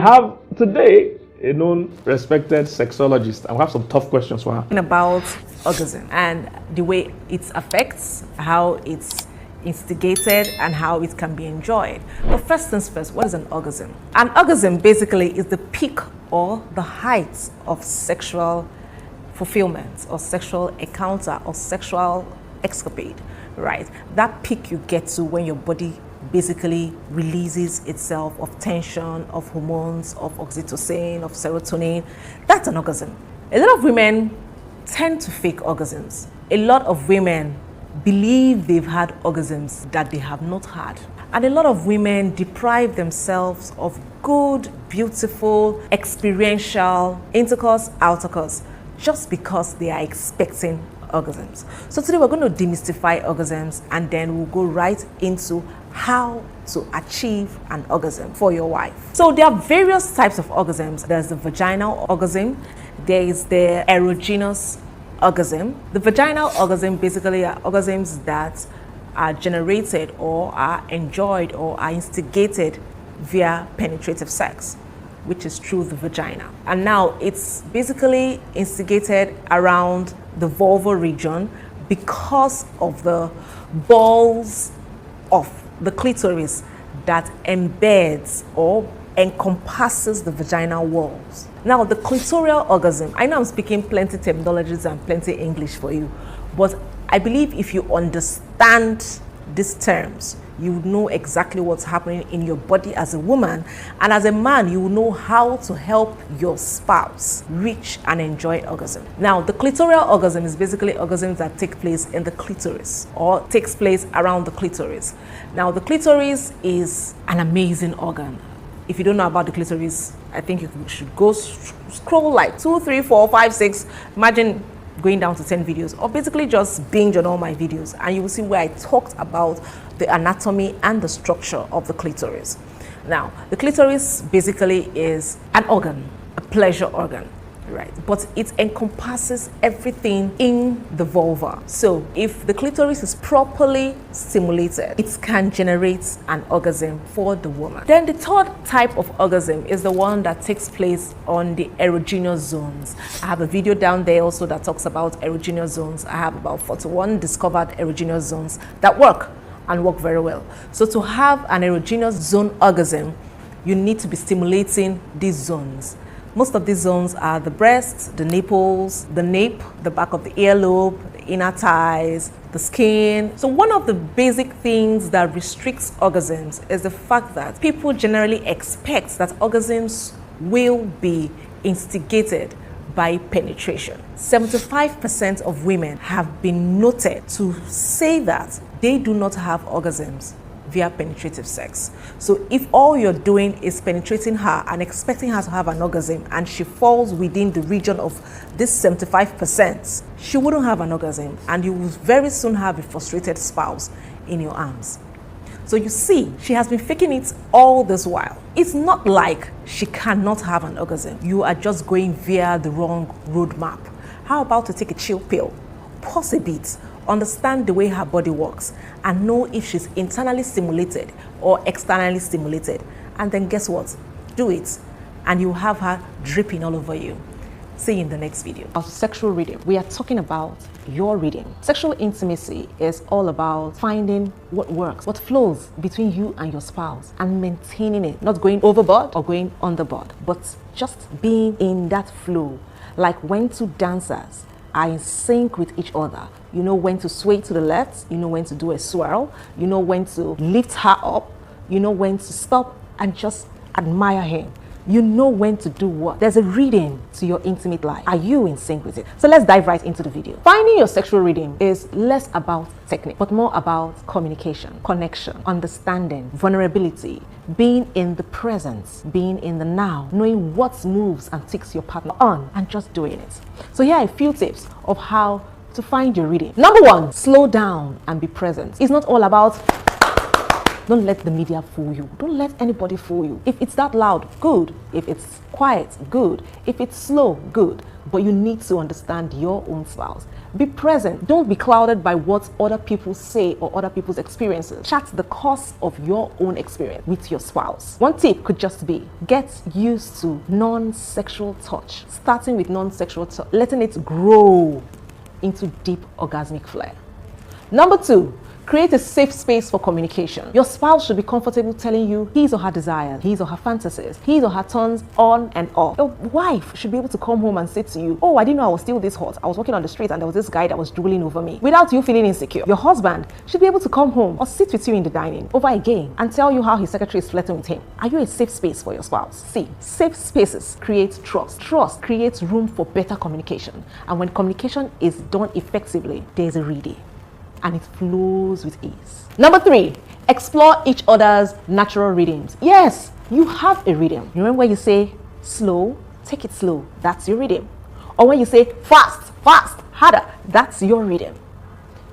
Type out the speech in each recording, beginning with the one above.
have today a known, respected sexologist, and we have some tough questions for her. About orgasm and the way it affects, how it's instigated, and how it can be enjoyed. But first things first, what is an orgasm? An orgasm basically is the peak or the height of sexual fulfillment or sexual encounter or sexual escapade, right? That peak you get to when your body basically releases itself of tension, of hormones, of oxytocin, of serotonin. That's an orgasm. A lot of women tend to fake orgasms. A lot of women believe they've had orgasms that they have not had. And a lot of women deprive themselves of good, beautiful, experiential intercourse, outercourse, just because they are expecting orgasms. So today we're going to demystify orgasms, and then we'll go right into how to achieve an orgasm for your wife. So there are various types of orgasms. There's the vaginal orgasm, there is the erogenous orgasm. The vaginal orgasm basically are orgasms that are generated or are enjoyed or are instigated via penetrative sex, which is through the vagina. And now it's basically instigated around the vulvar region because of the balls of the clitoris that embeds or encompasses the vaginal walls. Now, the clitoral orgasm, I know I'm speaking plenty terminologies and plenty English for you, but I believe if you understand these terms, you know exactly what's happening in your body as a woman, and as a man, you will know how to help your spouse reach and enjoy orgasm. Now, the clitoral orgasm is basically orgasms that take place in the clitoris or takes place around the clitoris. Now, the clitoris is an amazing organ. If you don't know about the clitoris, I think you should go scroll like 2, 3, 4, 5, 6. Imagine going down to 10 videos, or basically just binge on all my videos, and you will see where I talked about the anatomy and the structure of the clitoris. Now, the clitoris basically is an organ, a pleasure organ, right? But it encompasses everything in the vulva. So if the clitoris is properly stimulated, it can generate an orgasm for the woman. Then the third type of orgasm is the one that takes place on the erogenous zones. I have a video down there also that talks about erogenous zones. I have about 41 discovered erogenous zones that work and work very well. So to have an erogenous zone orgasm, you need to be stimulating these zones. Most of these zones are the breasts, the nipples, the nape, the back of the earlobe, the inner thighs, the skin. So one of the basic things that restricts orgasms is the fact that people generally expect that orgasms will be instigated by penetration. 75% of women have been noted to say that they do not have orgasms via penetrative sex. So if all you're doing is penetrating her and expecting her to have an orgasm, and she falls within the region of this 75%, she wouldn't have an orgasm, and you will very soon have a frustrated spouse in your arms. So you see, she has been faking it all this while. It's not like she cannot have an orgasm. You are just going via the wrong roadmap. How about to take a chill pill, pause a bit, understand the way her body works, and know if she's internally stimulated or externally stimulated. And then guess what? Do it, and you have her dripping all over you. See you in the next video. Our sexual reading. We are talking about your reading. Sexual intimacy is all about finding what works, what flows between you and your spouse, and maintaining it, not going overboard or going underboard, but just being in that flow. Like when two dancers are in sync with each other. You know when to sway to the left, you know when to do a swirl, you know when to lift her up, you know when to stop and just admire him. You know when to do what. There's a reading to your intimate life. Are you in sync with it? So let's dive right into the video. Finding your sexual reading is less about technique, but more about communication, connection, understanding, vulnerability, being in the presence, being in the now, knowing what moves and ticks your partner on, and just doing it. So here are a few tips of how to find your reading. Number one, slow down and be present. It's not all about don't let the media fool you. Don't let anybody fool you. If it's that loud, good. If it's quiet, good. If it's slow, good. But you need to understand your own spouse. Be present. Don't be clouded by what other people say or other people's experiences. Chart the course of your own experience with your spouse. One tip could just be get used to non-sexual touch, starting with non-sexual touch, letting it grow into deep orgasmic flare. Number 2, create a safe space for communication. Your spouse should be comfortable telling you his or her desires, his or her fantasies, his or her turns on and off. Your wife should be able to come home and say to you, oh, I didn't know I was still this hot. I was walking on the street and there was this guy that was drooling over me, without you feeling insecure. Your husband should be able to come home or sit with you in the dining over a game and tell you how his secretary is flirting with him. Are you a safe space for your spouse? See, safe spaces create trust. Trust creates room for better communication. And when communication is done effectively, there's a ready, and it flows with ease. Number 3, explore each other's natural rhythms. Yes, you have a rhythm. You remember when you say slow, take it slow, that's your rhythm. Or when you say fast, harder, that's your rhythm.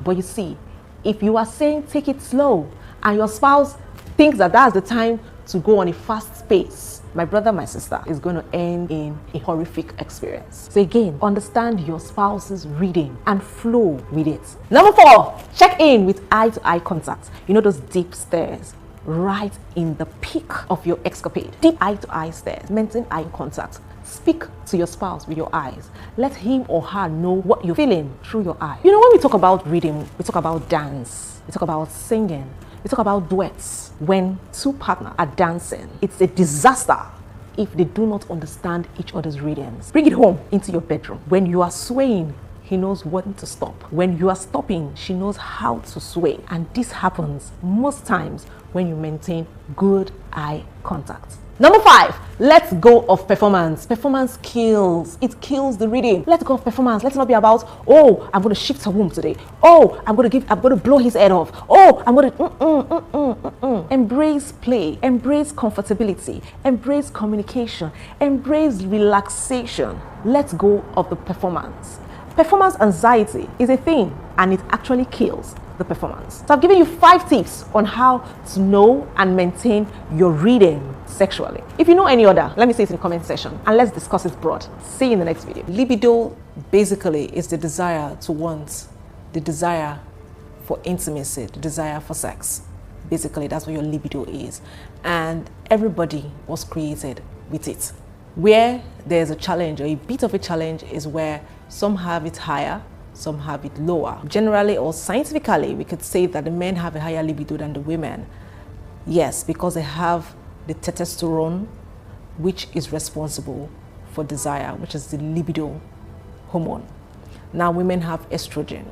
But you see, if you are saying take it slow and your spouse thinks that that's the time to go on a fast pace, my brother, my sister, is going to end in a horrific experience. So again, understand your spouse's rhythm and flow with it. Number 4, check in with eye-to-eye contact. You know those deep stares right in the peak of your escapade. Deep eye-to-eye stares, maintain eye contact. Speak to your spouse with your eyes. Let him or her know what you're feeling through your eyes. You know, when we talk about rhythm, we talk about dance, we talk about singing, we talk about duets. When two partners are dancing, it's a disaster if they do not understand each other's rhythms. Bring it home into your bedroom. When you are swaying, he knows when to stop. When you are stopping, she knows how to sway. And this happens most times when you maintain good eye contact. Number 5, let go of performance. Performance kills. It kills the rhythm. Let go of performance. Let's not be about, oh, I'm going to shift her womb today. Oh, I'm going to blow his head off. Oh, I'm going to, Embrace play. Embrace comfortability. Embrace communication. Embrace relaxation. Let go of the performance. Performance anxiety is a thing and it actually kills the performance. So I've given you 5 tips on how to know and maintain your rhythm sexually. If you know any other, let me say it in the comment section and let's discuss it broad. See you in the next video. Libido basically is the desire to want, the desire for intimacy, the desire for sex. Basically, that's what your libido is. And everybody was created with it. Where there's a challenge or a bit of a challenge is where some have it higher, some have it lower. Generally or scientifically, we could say that the men have a higher libido than the women. Yes, because they have the testosterone, which is responsible for desire, which is the libido hormone. Now women have estrogen.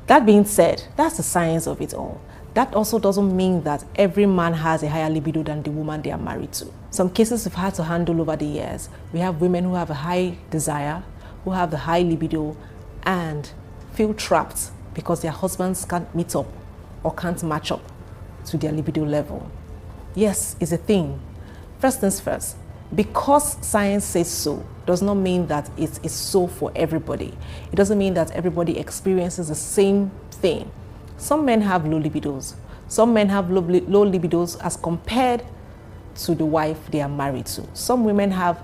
That being said, that's the science of it all. That also doesn't mean that every man has a higher libido than the woman they are married to. Some cases we've had to handle over the years. We have women who have a high desire, who have the high libido, and feel trapped because their husbands can't meet up or can't match up to their libido level. Yes, it's a thing. First things first, because science says so, does not mean that it is so for everybody. It doesn't mean that everybody experiences the same thing. Some men have low libidos. Some men have low libidos as compared to the wife they are married to. Some women have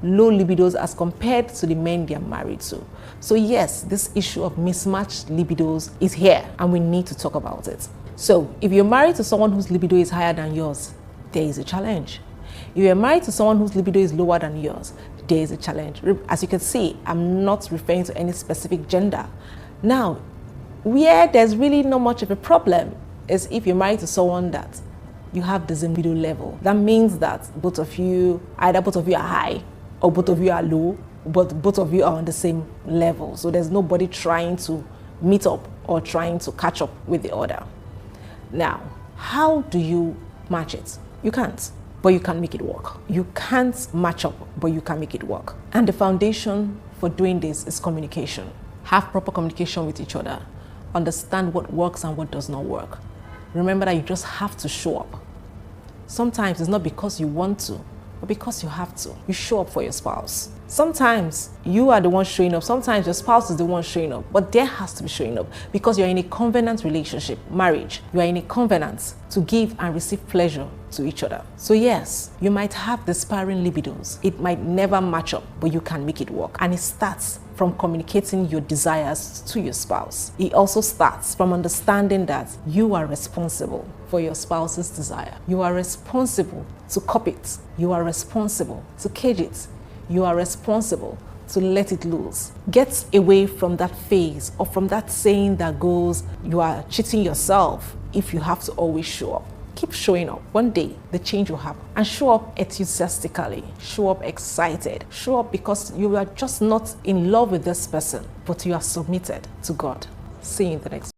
low libidos as compared to the men they are married to. So yes, this issue of mismatched libidos is here and we need to talk about it. So if you're married to someone whose libido is higher than yours, there is a challenge. If you're married to someone whose libido is lower than yours, there is a challenge. As you can see, I'm not referring to any specific gender. Now, where there's really not much of a problem is if you're married to someone that you have the same libido level. That means that either both of you are high or both of you are low, but both of you are on the same level. So there's nobody trying to meet up or trying to catch up with the other. Now, how do you match it? You can't, but you can make it work. You can't match up, but you can make it work. And the foundation for doing this is communication. Have proper communication with each other. Understand what works and what does not work. Remember that you just have to show up. Sometimes it's not because you want to, but because you have to. You show up for your spouse. Sometimes you are the one showing up, sometimes your spouse is the one showing up, but there has to be showing up because you're in a covenant relationship, marriage. You are in a covenant to give and receive pleasure to each other. So yes, you might have disparate libidos. It might never match up, but you can make it work. And it starts from communicating your desires to your spouse. It also starts from understanding that you are responsible for your spouse's desire. You are responsible to cup it. You are responsible to cage it. You are responsible to let it loose. Get away from that phase or from that saying that goes, you are cheating yourself if you have to always show up. Keep showing up. One day, the change will happen. And show up enthusiastically. Show up excited. Show up because you are just not in love with this person, but you are submitted to God. See you in the next